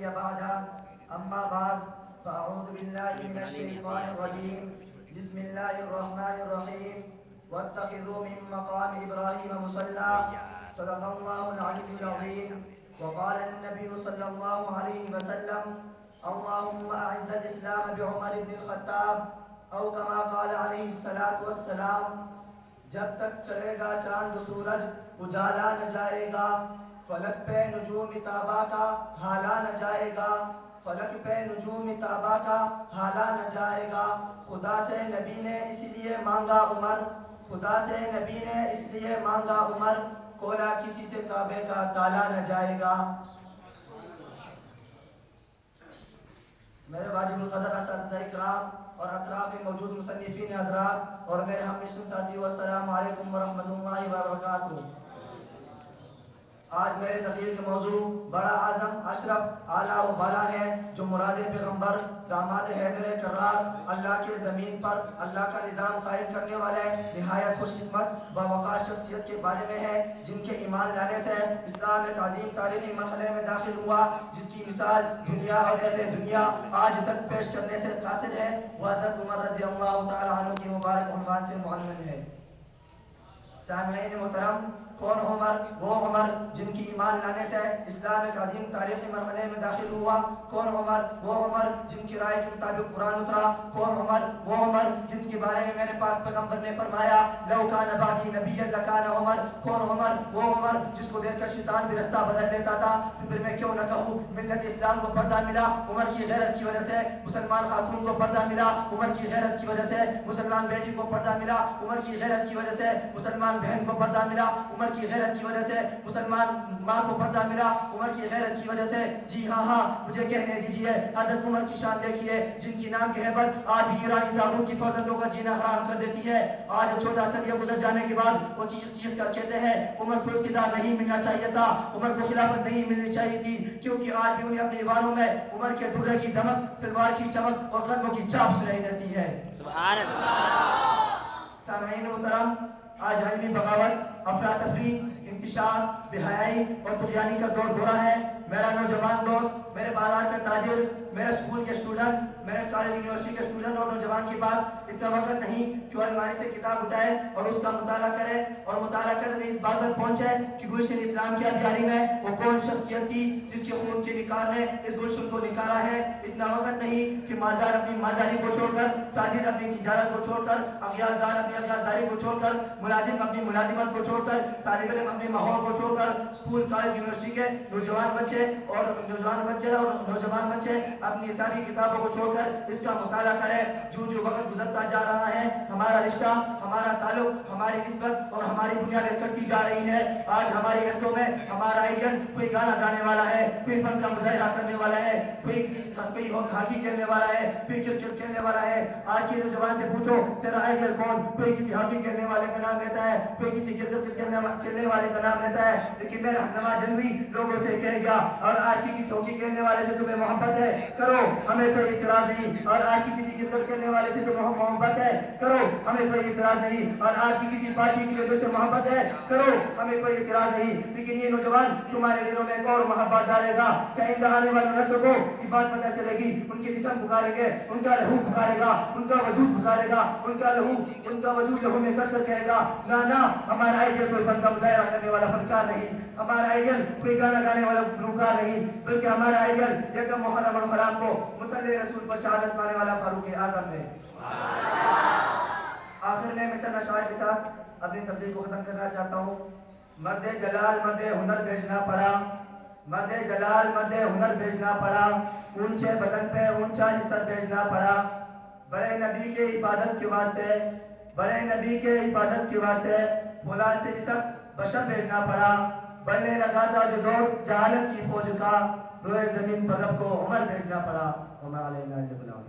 بعد أما بعد فأعوذ بالله من الشيطان الرجيم بسم الله الرحمن الرحيم واتخذوا من مقام إبراهيم مصلى صدق الله العلي العظيم. وقال النبي صلى الله عليه وسلم اللهم أعز الإسلام بعمر بن الخطاب أو كما قال عليه الصلاة والسلام. جب تک چڑھے گا چاند سورج اجالا نہ جائے گا، فلک پہ نجوم تابا کا حالا نہ جائے گا، فلک پہ نجوم تابا کا حالا نہ جائے گا. خدا سے نبی نے اس لیے مانگا عمر، خدا سے نبی نے اس لیے مانگا عمر، کھولا کسی سے کعبے کا تالا نہ جائے گا. میرے واجب القدر اساتذہ اکرام اور اطراف میں موجود مصنفین حضرات اور میرے ہم نشین ساتھیو، السلام علیکم ورحمۃ اللہ وبرکاتہ. آج میرے تقریر کا موضوع بڑا اعظم اشرف اعلیٰ و بالا ہے، جو مراد پیغمبر داماد حیدر کرار اللہ کے زمین پر اللہ کا نظام قائم کرنے والے نہایت خوش قسمت باوقار شخصیت کے بارے میں ہے، جن کے ایمان لانے سے اسلام ایک عظیم تاریخی مرحلے میں داخل ہوا، جس کی مثال دنیا اور اہل دنیا آج تک پیش کرنے سے قاصر ہے. وہ حضرت عمر رضی اللہ تعالیٰ عنہ کی مبارک عنوان سے معلوم ہے. سامعین محترم، کون عمر؟ وہ عمر جن کی ایمان لانے سے اسلام ایک عظیم تاریخی مرحلے میں داخل ہوا. کون عمر؟ وہ عمر جن کی رائے کے مطابق قرآن اترا. کون عمر؟ وہ عمر جن کے بارے میں میرے پاک پیغمبر نے فرمایا لو کان بعدی نبی لکان عمر. کون عمر؟ وہ عمر جس کو دیکھ کر شیطان بھی رستہ بدل لیتا تھا. تو پھر میں کیوں نہ کہوں، ملت اسلام کو پردہ ملا عمر کی غیرت کی وجہ سے، مسلمان خاتون کو پردہ ملا عمر کی غیرت کی وجہ سے، مسلمان بیٹی کو پردہ ملا عمر کی غیرت کی وجہ سے، مسلمان بہن کو پردہ ملا عمر کی غیرت کی وجہ سے، مسلمان ماں کو پردہ ملا عمر کی غیرت کی وجہ سے. جی ہاں، مجھے کہنے دیجیے، حضرت عمر کی شان دیکھیے، جن کی نام کی ہیبت آج بھی ایرانی داغوں کی فرزندوں کا جینا حرام کر دیتی ہے. آج 14 صدیاں گزر جانے کے بعد وہ چیخ چیخ کر کہتے ہیں عمر کو اقتدار نہیں ملنا چاہیے تھا، عمر کو خلافت نہیں ملنی چاہیے تھی، کیونکہ آج بھی انہیں اپنے ایوانوں میں عمر کے دورے کی دمک، تلوار کی چمک اور قدموں کی چاپ سنائی دیتی ہے. سبحان اللہ. سامعین محترم، آج علمی بغاوت، افراتفری، انتشار، بے حیائی اور طغیانی کا دور دورہ ہے. میرا نوجوان دوست، میرے بازار کا تاجر، میرے اسکول کے اسٹوڈنٹ، میرے کالج یونیورسٹی کے اسٹوڈنٹ اور نوجوان کے پاس اتنا وقت نہیں کہ وہ الماری سے کتاب اٹھائے اور اس کا مطالعہ کرے اور مطالعہ کرنے اس بات تک پہنچے کہ گلشن اسلام کی ابیاری میں وہ کون شخصیت تھی جس کے خون کے نکار نے اس گلشن کو نکالا ہے. اتنا وقت نہیں کہ مالدار اپنی مالداری کو چھوڑ کر، تاجر اپنی تجارت کو چھوڑ کر، اغیاردار اپنی اغیارداری کو چھوڑ کر، ملازم اپنی ملازمت کو چھوڑ کر، طالب علم اپنے ماحول کو چھوڑ کر، اسکول کالج یونیورسٹی کے نوجوان بچے اور نوجوان بچے اپنی ساری کتابوں کو چھوڑ کر اس کا مطالعہ کرے. جو وقت گزرتا جا رہا ہے، ہمارا رشتہ، ہمارا تعلق، ہماری نسبت اور ہماری بنیادیں کٹتی جا رہی ہے. آج ہماری نسلوں میں ہمارا آئیڈیل کوئی گانا گانے والا ہے، کوئی فن کا مظاہرہ کرنے والا ہے، کوئی ہاکی کھیلنے والا ہے، کوئی کرکٹ کھیلنے والا ہے. آج کے نوجوان سے پوچھو تیرا آئیڈیل کون؟ کوئی کسی ہاکی کھیلنے والے کا نام لیتا ہے، کوئی کسی کرکٹ کھیلنے والے کا نام لیتا ہے. لیکن میں رہنما جنوی لوگوں سے کہہ گیا، اور آج کی کسی ہاکی کھیلنے والے سے تمہیں محبت ہے کرو، ہمیں کوئی اعتراض نہیں. اور آج کی کسی کرکٹ کھیلنے والے سے تمہیں محبت ہے کرو، ہمیں کوئی اعتراض نہیں. اور آج کی کسی پارٹی کی وجہ سے محبت ہے کرو، ہمیں کوئی اعتراض نہیں. لیکن یہ نوجوان تمہارے دلوں میں ایک اور محبت ڈالے گا کہ آئندہ آنے والی نسل کو یہ بات پتہ چلے گی، ان کے جسم پکارے گے، ان کا لہو پکارے گا، ان کا وجود پکارے گا، ان کا وجود لہو میں کر کہے گا نہ ہمارا آئیڈیل کوئی فن کا مظاہرہ کرنے والا فنکار نہیں، ہمارا آئیڈیل کوئی گانا گانے والا گلوکار نہیں، بلکہ ہمارا آئیڈیل یکم محرم الحرام کو مصلی رسول پر شہادت پانے والا فاروق اعظم ہے. آخر میں چند اشعار کے ساتھ اپنی تقریر کو ختم کرنا چاہتا ہوں. مرد جلال مرد ہنر بھیجنا پڑا، مرد جلال مرد ہنر بھیجنا پڑا، اونچے بدن پہ اونچا جسر بھیجنا پڑا. بڑے نبی کے عبادت کے واسطے، بڑے نبی کے عبادت کے واسطے فولاد سے جسر بشر بھیجنا پڑا. بڑھنے لگا تھا جو زور جہالت کی فوج کا، روئے زمین پر رب کو عمر بھیجنا پڑا. وما علینا الا البلاغ.